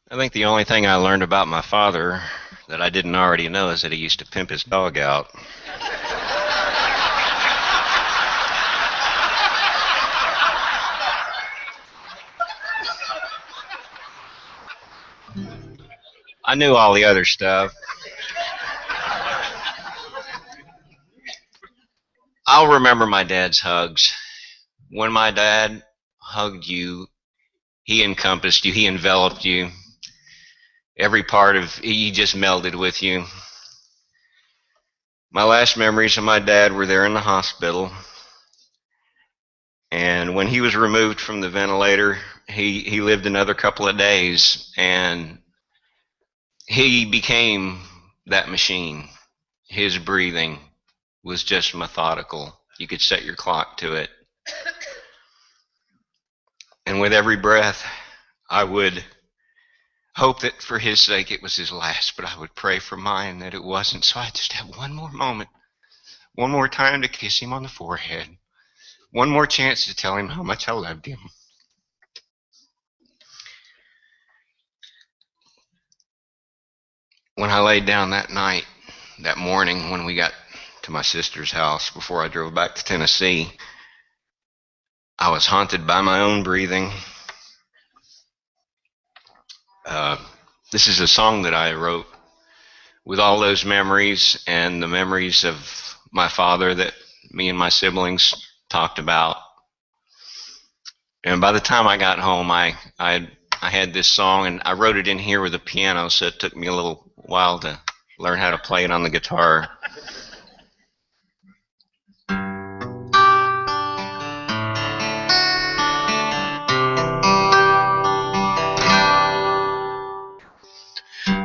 I think the only thing I learned about my father that I didn't already know is that he used to pimp his dog out. I knew all the other stuff. I'll remember my dad's hugs. When my dad hugged you, he encompassed you, he enveloped you. Every part of he just melded with you. My last memories of my dad were there in the hospital. And when he was removed from the ventilator, he lived another couple of days, and he became that machine. His breathing was just methodical. You could set your clock to it. And with every breath, I would hope that for his sake it was his last, but I would pray for mine that it wasn't. So I just had one more moment, one more time to kiss him on the forehead, one more chance to tell him how much I loved him. When I laid down that night, that morning when we got to my sister's house before I drove back to Tennessee, I was haunted by my own breathing. This is a song that I wrote with all those memories and the memories of my father that me and my siblings talked about. And by the time I got home, I had this song, and I wrote it in here with a piano, so it took me a little while to learn how to play it on the guitar.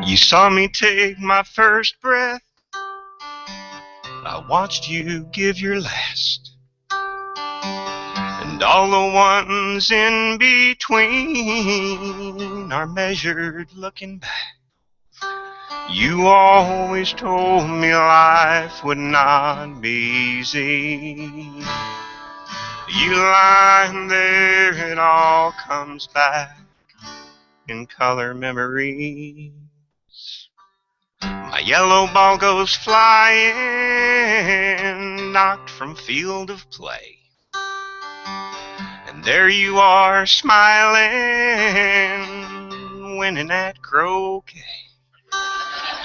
You saw me take my first breath. I watched you give your last. And all the ones in between are measured looking back. You always told me life would not be easy. You lie there, it all comes back in color memories. My yellow ball goes flying, knocked from field of play. And there you are smiling, winning at croquet.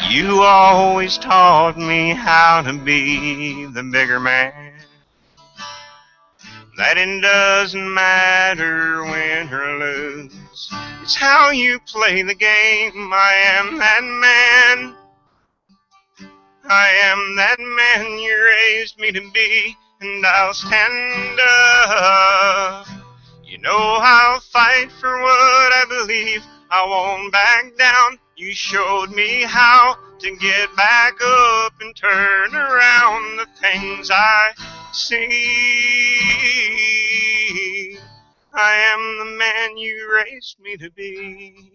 You always taught me how to be the bigger man. That it doesn't matter win or lose. It's how you play the game. I am that man. I am that man you raised me to be, and I'll stand up. You know I'll fight for what I believe. I won't back down. You showed me how to get back up and turn around the things I see. I am the man you raised me to be.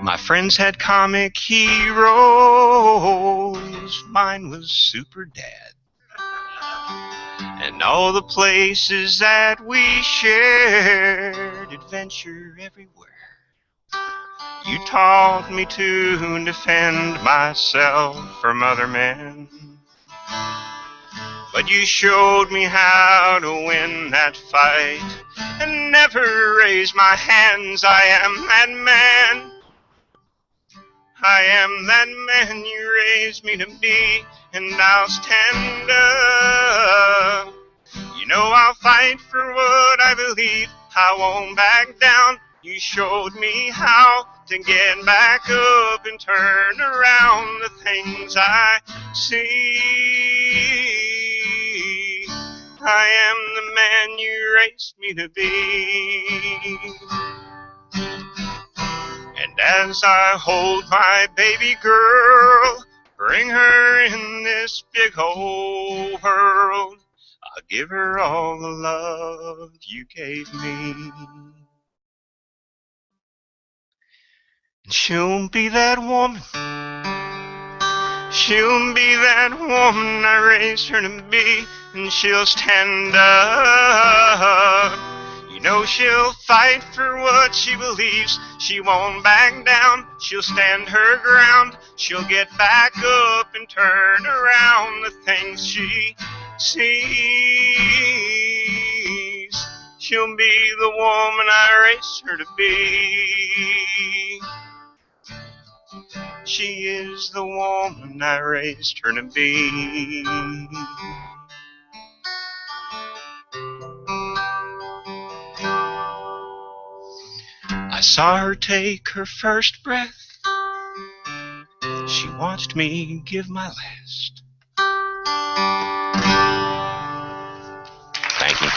My friends had comic heroes, mine was Super Dad. And all the places that we shared, adventure everywhere. You taught me to defend myself from other men. But you showed me how to win that fight and never raise my hands. I am that man. I am that man you raised me to be, and I'll stand up. You know I'll fight for what I believe. I won't back down. You showed me how to get back up and turn around the things I see. I am the man you raised me to be. And as I hold my baby girl, bring her in this big old world, I'll give her all the love you gave me. And she'll be that woman. She'll be that woman I raised her to be, and she'll stand up. You know she'll fight for what she believes. She won't back down. She'll stand her ground. She'll get back up and turn around the things she sees. She'll be the woman I raised her to be. She is the woman I raised her to be. I saw her take her first breath. She watched me give my last. Thank you.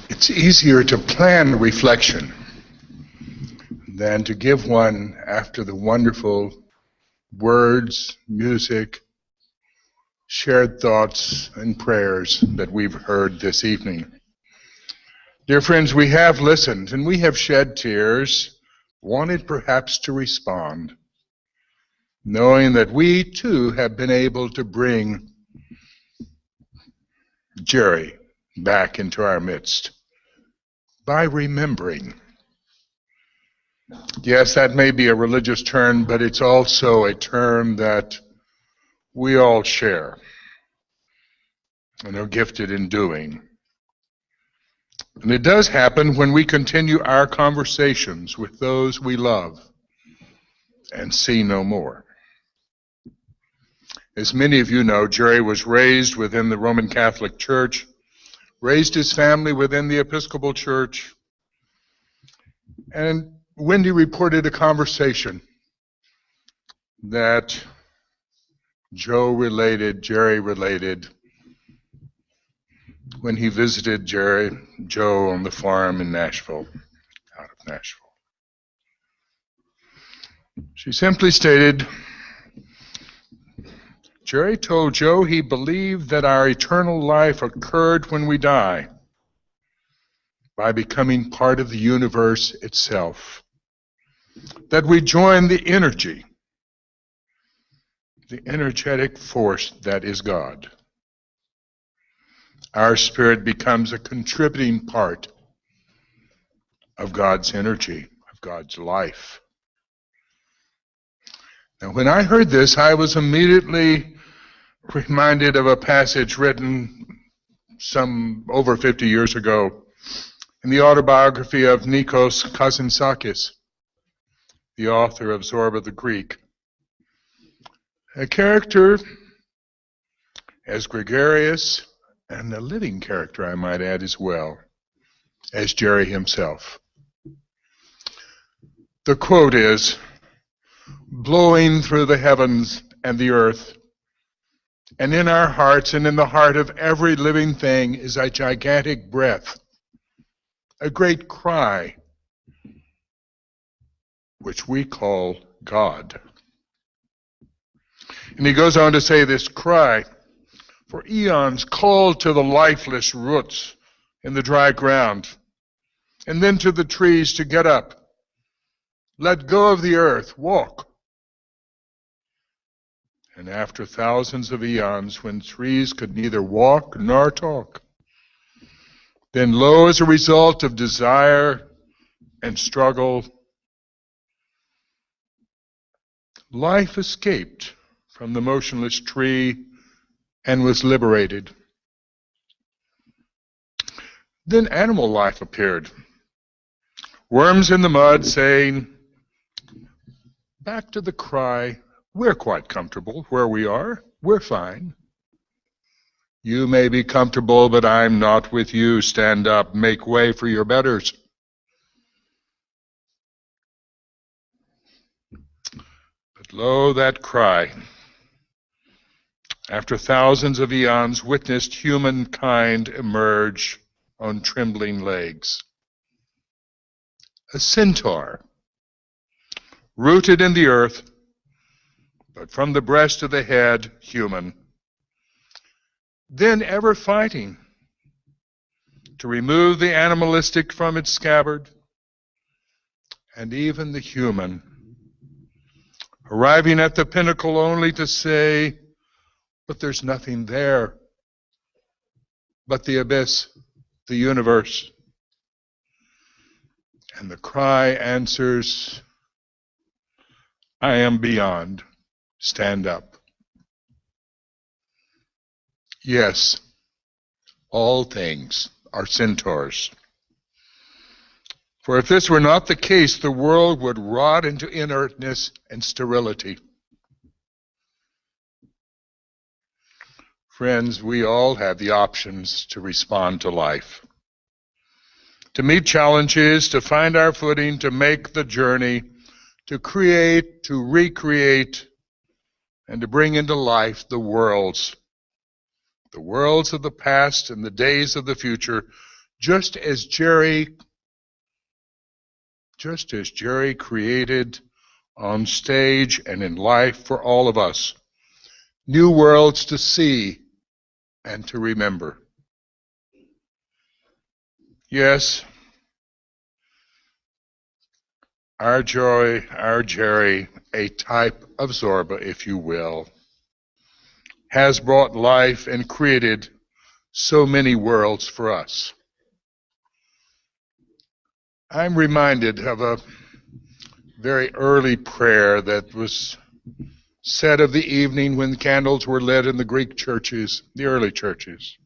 It's easier to plan reflection than to give one after the wonderful words, music, shared thoughts, and prayers that we've heard this evening. Dear friends, we have listened and we have shed tears, wanted perhaps to respond, knowing that we too have been able to bring Jerry back into our midst by remembering. Yes, that may be a religious term, but it's also a term that we all share and are gifted in doing. And it does happen when we continue our conversations with those we love and see no more. As many of you know, Jerry was raised within the Roman Catholic Church, raised his family within the Episcopal Church, and Wendy reported a conversation that Jerry related, when he visited Joe on the farm in Nashville, out of Nashville. She simply stated, Jerry told Joe he believed that our eternal life occurred when we die, by becoming part of the universe itself. That we join the energy, the energetic force that is God. Our spirit becomes a contributing part of God's energy, of God's life. Now, when I heard this, I was immediately reminded of a passage written some over 50 years ago in the autobiography of Nikos Kazantzakis, the author of Zorba the Greek. A character as gregarious, and a living character, I might add, as well, as Jerry himself. The quote is, blowing through the heavens and the earth, and in our hearts and in the heart of every living thing is a gigantic breath, a great cry, which we call God. And he goes on to say, this cry for eons called to the lifeless roots in the dry ground, and then to the trees to get up, let go of the earth, walk. And after thousands of eons, when trees could neither walk nor talk, then lo, as a result of desire and struggle, life escaped from the motionless tree and was liberated. Then animal life appeared. Worms in the mud saying, back to the cry, we're quite comfortable where we are, we're fine. You may be comfortable, but I'm not with you. Stand up, make way for your betters. But Lo, that cry, after thousands of eons, witnessed humankind emerge on trembling legs. A centaur, rooted in the earth, but from the breast to the head, human. Then ever fighting to remove the animalistic from its scabbard, and even the human, arriving at the pinnacle only to say, but there's nothing there but the abyss, the universe. And the cry answers, I am beyond. Stand up. Yes, all things are centaurs. For if this were not the case, the world would rot into inertness and sterility. Friends, we all have the options to respond to life, to meet challenges, to find our footing, to make the journey, to create, to recreate, and to bring into life the worlds of the past and the days of the future, just as Jerry created on stage and in life for all of us, new worlds to see and to remember. Yes, our joy, our Jerry, a type of Zorba, if you will, has brought life and created so many worlds for us. I'm reminded of a very early prayer that was said of the evening when candles were lit in the Greek churches, the early churches.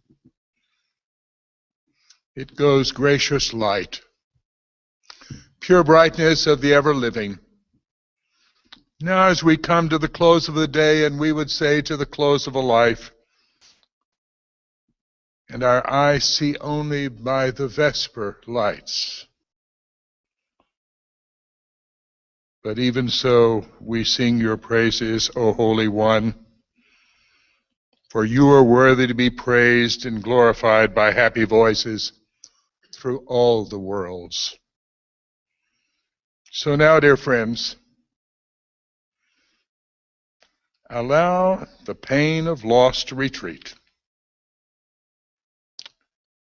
It goes, gracious light, pure brightness of the ever-living. Now as we come to the close of the day, and we would say to the close of a life, and our eyes see only by the vesper lights, but even so, we sing your praises, O Holy One, for you are worthy to be praised and glorified by happy voices through all the worlds. So now, dear friends, allow the pain of loss to retreat.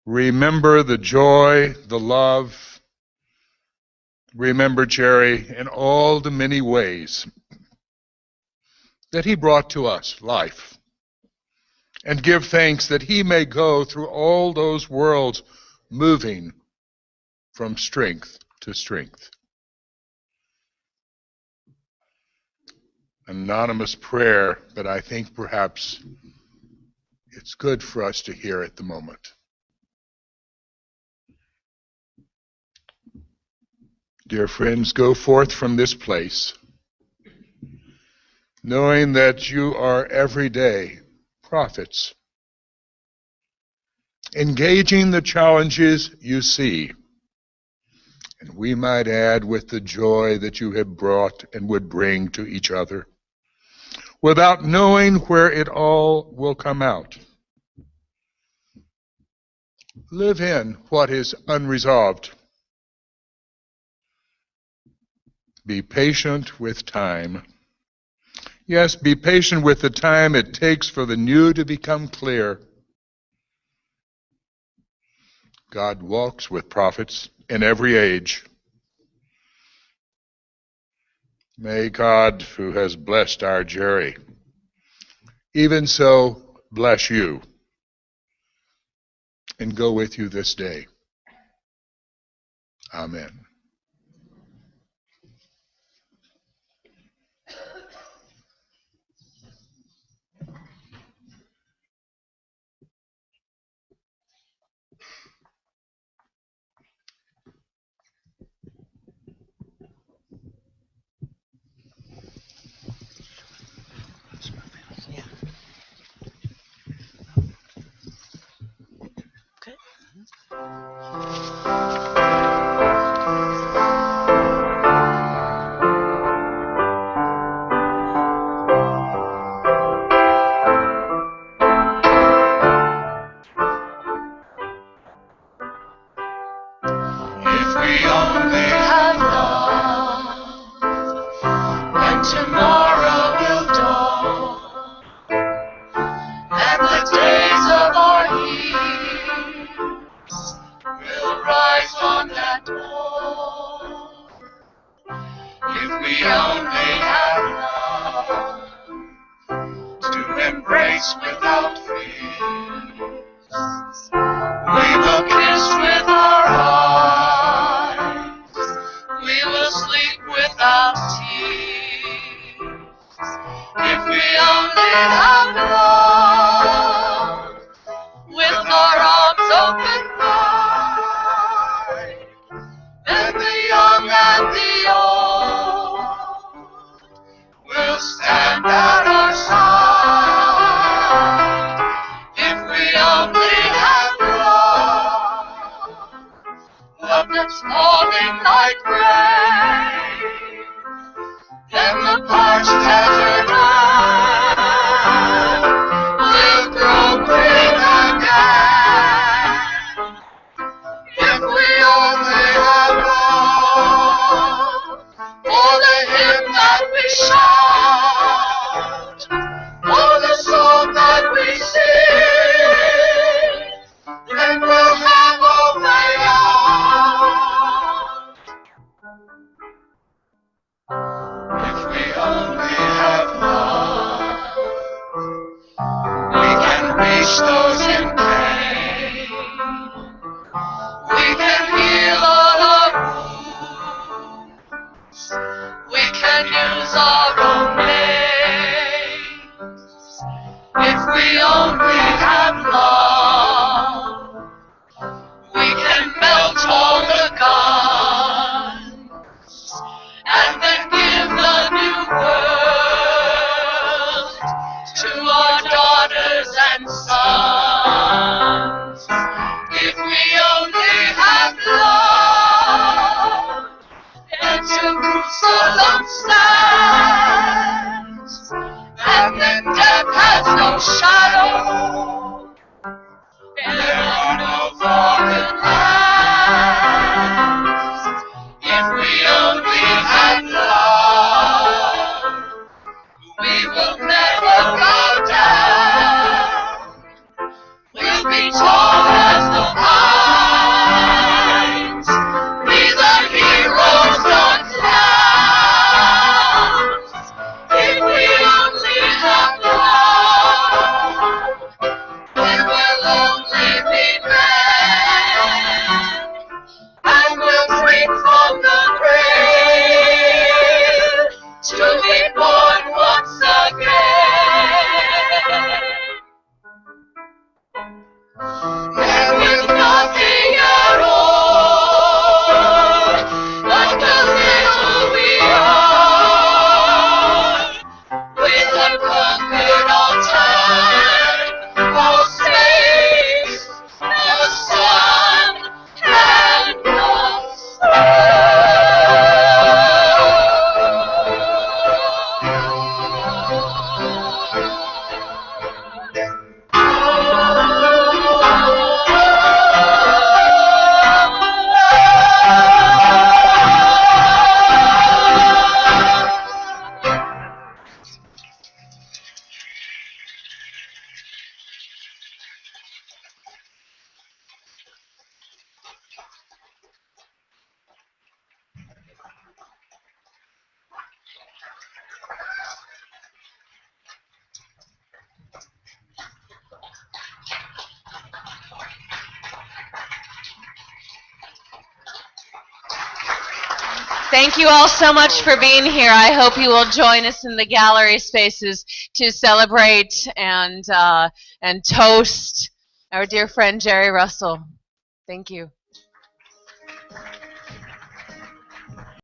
Remember the joy, the love. Remember Jerry in all the many ways that he brought to us life. And give thanks that he may go through all those worlds, moving from strength to strength. Anonymous prayer, but I think perhaps it's good for us to hear at the moment. Dear friends, go forth from this place, knowing that you are every day prophets, engaging the challenges you see, and we might add with the joy that you have brought and would bring to each other, without knowing where it all will come out. Live in what is unresolved. Be patient with time. Yes, be patient with the time it takes for the new to become clear. God walks with prophets in every age. May God, who has blessed our Jerry, even so bless you and go with you this day. Amen. Okay. embrace without fear. We will kiss with our eyes. We will sleep without tears. If we only have love, with our arms open wide, then the young and the old will stand at our side. If we only have love that's falling like rain, then the parched desert earth will grow green again. If we only have love for the hymn that we shout, for the song that we sing, then we'll have all way out. If we only have love, we can reach those in pain. We can heal all our wounds. We can use our own names. If we only have love, we can melt all the guns and then give the new world to our daughters and sons. If we only have love, and Jerusalem stands, and then death has no shadow. There are no foreign lands. If we only had love, we will never go down. We'll be tall as the pines, be the heroes on clouds. If we only have love, we will only be men, and we'll creep from the grave to be born once again. And with nothing at all, but the little we are, we'll have conquered all time, all space, the sun, and the Thank you all so much for being here. I hope you will join us in the gallery spaces to celebrate and toast our dear friend Jerry Russell. Thank you.